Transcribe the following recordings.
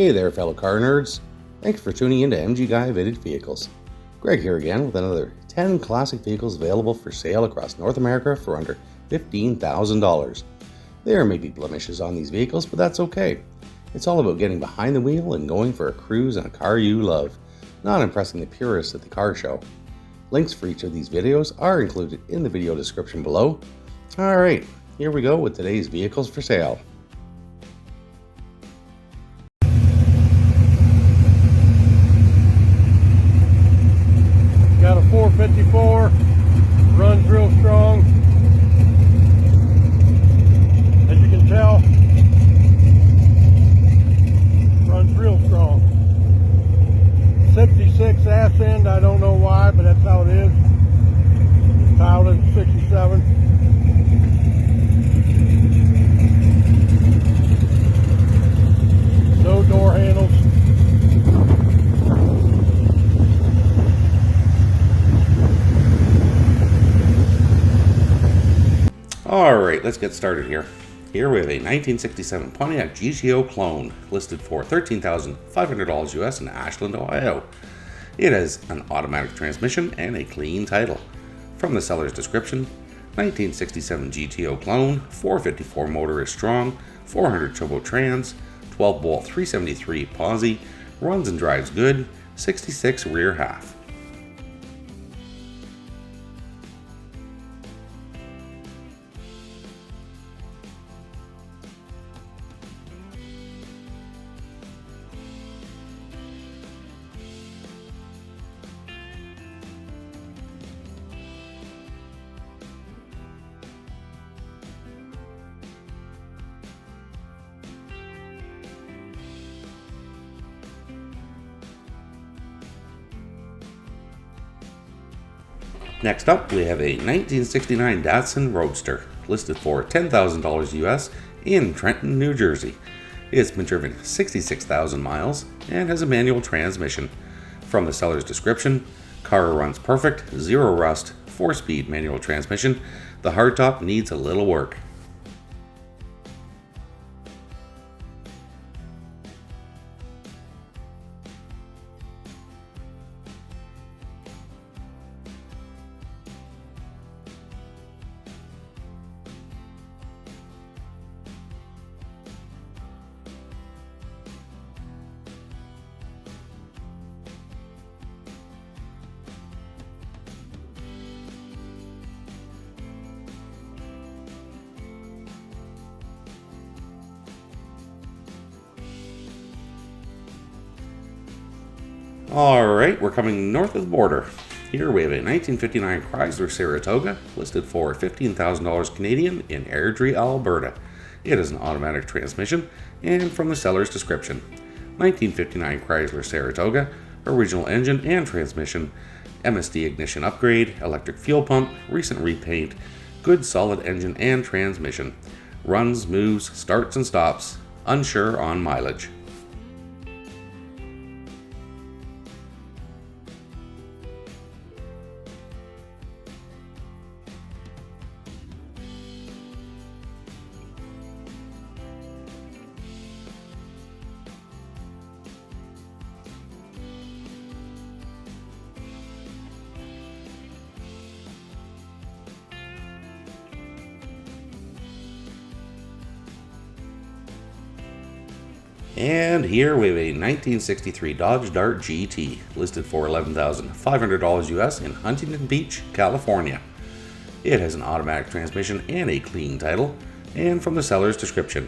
Hey there, fellow car nerds. Thanks for tuning in to MG Guy Vintage Vehicles. Greg here again with another 10 classic vehicles available for sale across North America for under $15,000. There may be blemishes on these vehicles, but that's okay. It's all about getting behind the wheel and going for a cruise in a car you love, not impressing the purists at the car show. Links for each of these videos are included in the video description below. Alright, here we go with today's vehicles for sale. Got a 454, runs real strong. As you can tell, runs real strong. 66 ass end, I don't know why, but that's how it is. Tiled in 67. No door handles. Alright, let's get started here. Here we have a 1967 Pontiac GTO clone, listed for $13,500 US in Ashland, Ohio. It has an automatic transmission and a clean title. From the seller's description, 1967 GTO clone, 454 motor is strong, 400 turbo trans, 12 volt 373 posi, runs and drives good, 66 rear half. Next up, we have a 1969 Datsun Roadster, listed for $10,000 US in Trenton, New Jersey. It's been driven 66,000 miles and has a manual transmission. From the seller's description, car runs perfect, zero rust, 4-speed manual transmission. The hardtop needs a little work. Alright, we're coming north of the border. Here we have a 1959 Krysler Saratoga, listed for $15,000 Canadian in Airdrie, Alberta. It has an automatic transmission, and from the seller's description, 1959 Krysler Saratoga, original engine and transmission, MSD ignition upgrade, electric fuel pump, recent repaint, good solid engine and transmission, runs, moves, starts and stops, unsure on mileage. And here we have a 1963 Dodge Dart GT, listed for $11,500 US in Huntington Beach, California. It has an automatic transmission and a clean title, and from the seller's description,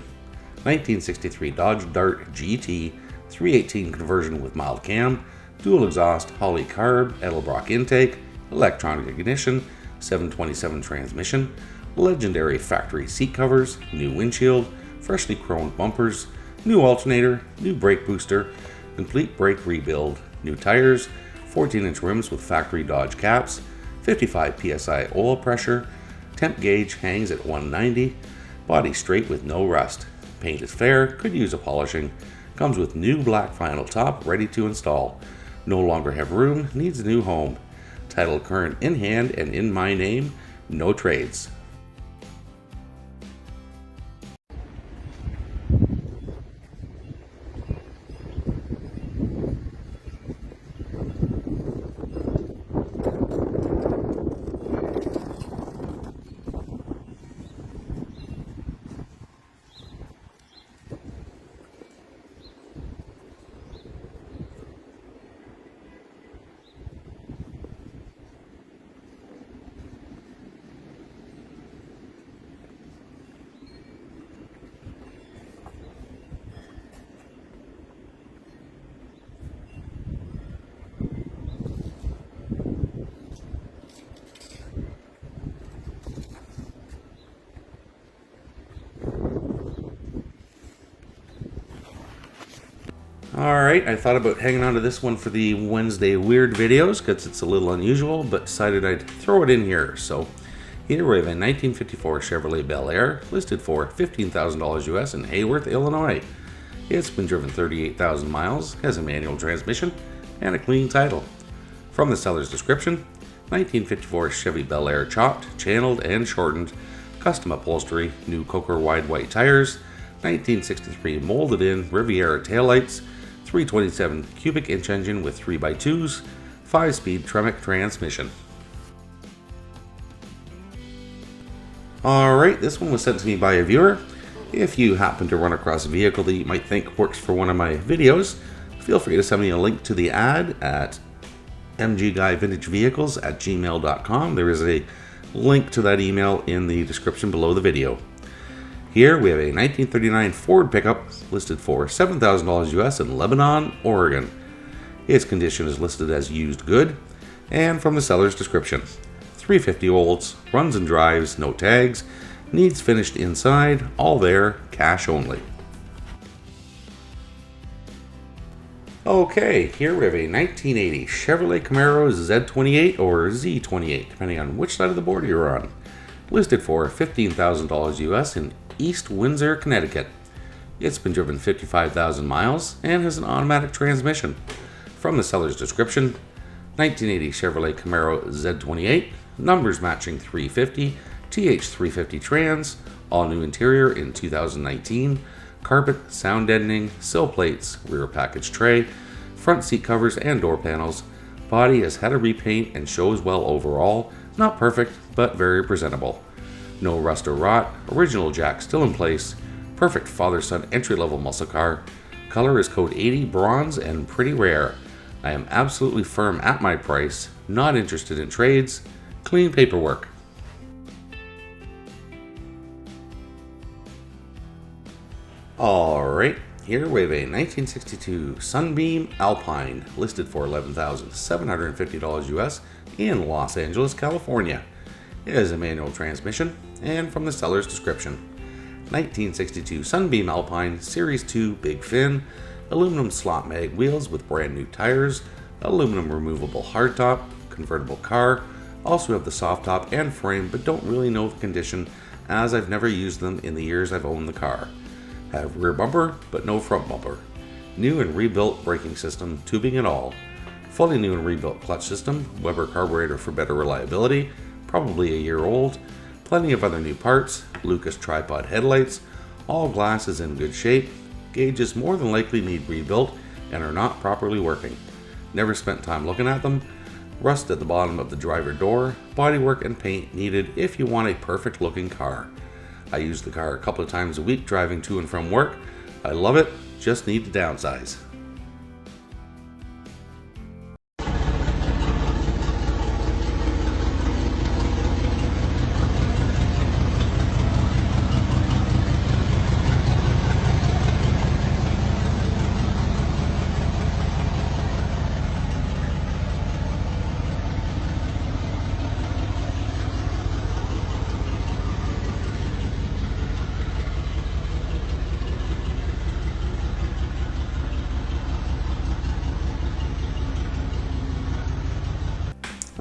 1963 Dodge Dart GT, 318 conversion with mild cam, dual exhaust, Holley carb, Edelbrock intake, electronic ignition, 727 transmission, legendary factory seat covers, new windshield, freshly chromed bumpers, new alternator, new brake booster, complete brake rebuild, new tires, 14-inch rims with factory Dodge caps, 55 psi oil pressure, temp gauge hangs at 190, body straight with no rust. Paint is fair, could use a polishing, comes with new black vinyl top ready to install. No longer have room, needs a new home. Title current in hand and in my name, no trades. Alright, I thought about hanging on to this one for the Wednesday Weird videos because it's a little unusual, but decided I'd throw it in here. So here we have a 1954 Chevrolet Bel Air listed for $15,000 US in Hayworth, Illinois. It's been driven 38,000 miles, has a manual transmission, and a clean title. From the seller's description, 1954 Chevy Bel Air chopped, channeled, and shortened, custom upholstery, new Coker wide white tires, 1963 molded in Riviera taillights, 327 cubic inch engine with 3x2s, 5-speed Tremec transmission. Alright, this one was sent to me by a viewer. If you happen to run across a vehicle that you might think works for one of my videos, feel free to send me a link to the ad at mgguyvintagevehicles@gmail.com. There is a link to that email in the description below the video. Here we have a 1939 Ford pickup listed for $7,000 US in Lebanon, Oregon. Its condition is listed as used good, and from the seller's description, 350 olds, runs and drives, no tags, needs finished inside, all there, cash only. Okay, here we have a 1980 Chevrolet Camaro Z28 or Z28, depending on which side of the border you're on. Listed for $15,000 US in East Windsor, Connecticut. It's been driven 55,000 miles and has an automatic transmission. From the seller's description, 1980 Chevrolet Camaro Z28, numbers matching 350, TH350 trans, all new interior in 2019, carpet, sound deadening, sill plates, rear package tray, front seat covers and door panels. Body has had a repaint and shows well overall, not perfect, but very presentable. No rust or rot, original jack still in place, perfect father-son entry-level muscle car, color is code 80 bronze and pretty rare. I am absolutely firm at my price, not interested in trades, clean paperwork. Alright, here we have a 1962 Sunbeam Alpine listed for $11,750 US in Los Angeles, California. It has a manual transmission, and from the seller's description, 1962 Sunbeam Alpine Series 2 Big Fin, aluminum slot mag wheels with brand new tires, aluminum removable hardtop, convertible car, also have the soft top and frame but don't really know the condition as I've never used them in the years I've owned the car. Have rear bumper but no front bumper. New and rebuilt braking system, tubing and all. Fully new and rebuilt clutch system, Weber carburetor for better reliability, probably a year old, plenty of other new parts, Lucas tripod headlights, all glass is in good shape, gauges more than likely need rebuilt and are not properly working. Never spent time looking at them, rust at the bottom of the driver door, bodywork and paint needed if you want a perfect looking car. I use the car a couple of times a week driving to and from work. I love it, just need to downsize.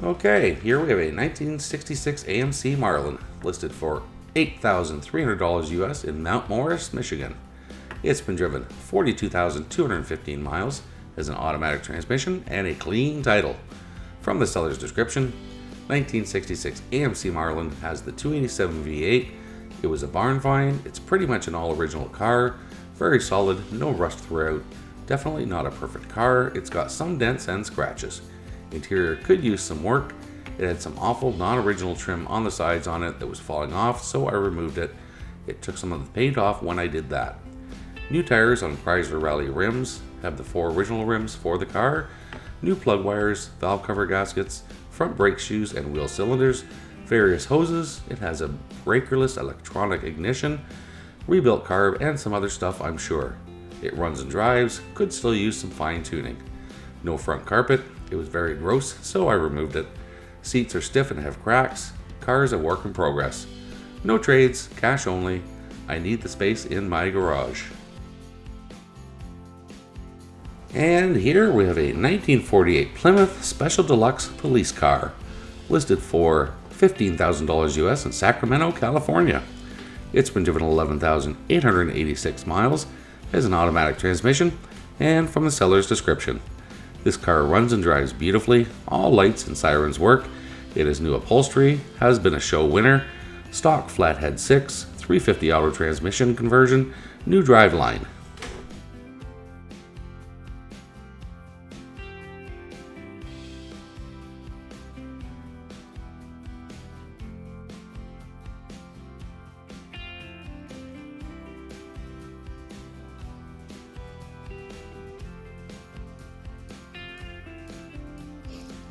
Okay, here we have a 1966 AMC Marlin listed for $8,300 US in Mount Morris, Michigan. It's been driven 42,215 miles, has an automatic transmission, and a clean title. From the seller's description, 1966 AMC Marlin has the 287 V8. It was a barn find. It's pretty much an all-original car. Very solid, no rust throughout. Definitely not a perfect car. It's got some dents and scratches. Interior could use some work. It had some awful non-original trim on the sides on it that was falling off, so I removed it. It took some of the paint off when I did that. New tires on Krysler Rally rims, have the 4 original rims for the car, new plug wires, valve cover gaskets, front brake shoes and wheel cylinders, various hoses. It has a breakerless electronic ignition, rebuilt carb, and some other stuff I'm sure. It runs and drives, could still use some fine tuning. No front carpet. It was very gross, so I removed it. Seats are stiff and have cracks. Car is a work in progress. No trades, cash only. I need the space in my garage. And here we have a 1948 Plymouth Special Deluxe police car, listed for $15,000 US in Sacramento, California. It's been driven 11,886 miles, has an automatic transmission, and from the seller's description, this car runs and drives beautifully, all lights and sirens work, it has new upholstery, has been a show winner, stock flathead 6, 350 auto transmission conversion, new driveline.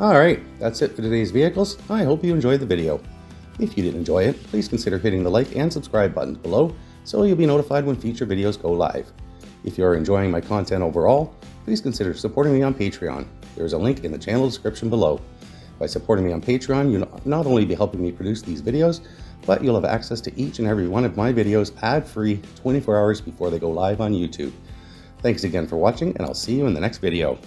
Alright, that's it for today's vehicles. I hope you enjoyed the video. If you did enjoy it, please consider hitting the like and subscribe buttons below so you'll be notified when future videos go live. If you are enjoying my content overall, please consider supporting me on Patreon. There is a link in the channel description below. By supporting me on Patreon, you'll not only be helping me produce these videos, but you'll have access to each and every one of my videos ad-free 24 hours before they go live on YouTube. Thanks again for watching, and I'll see you in the next video.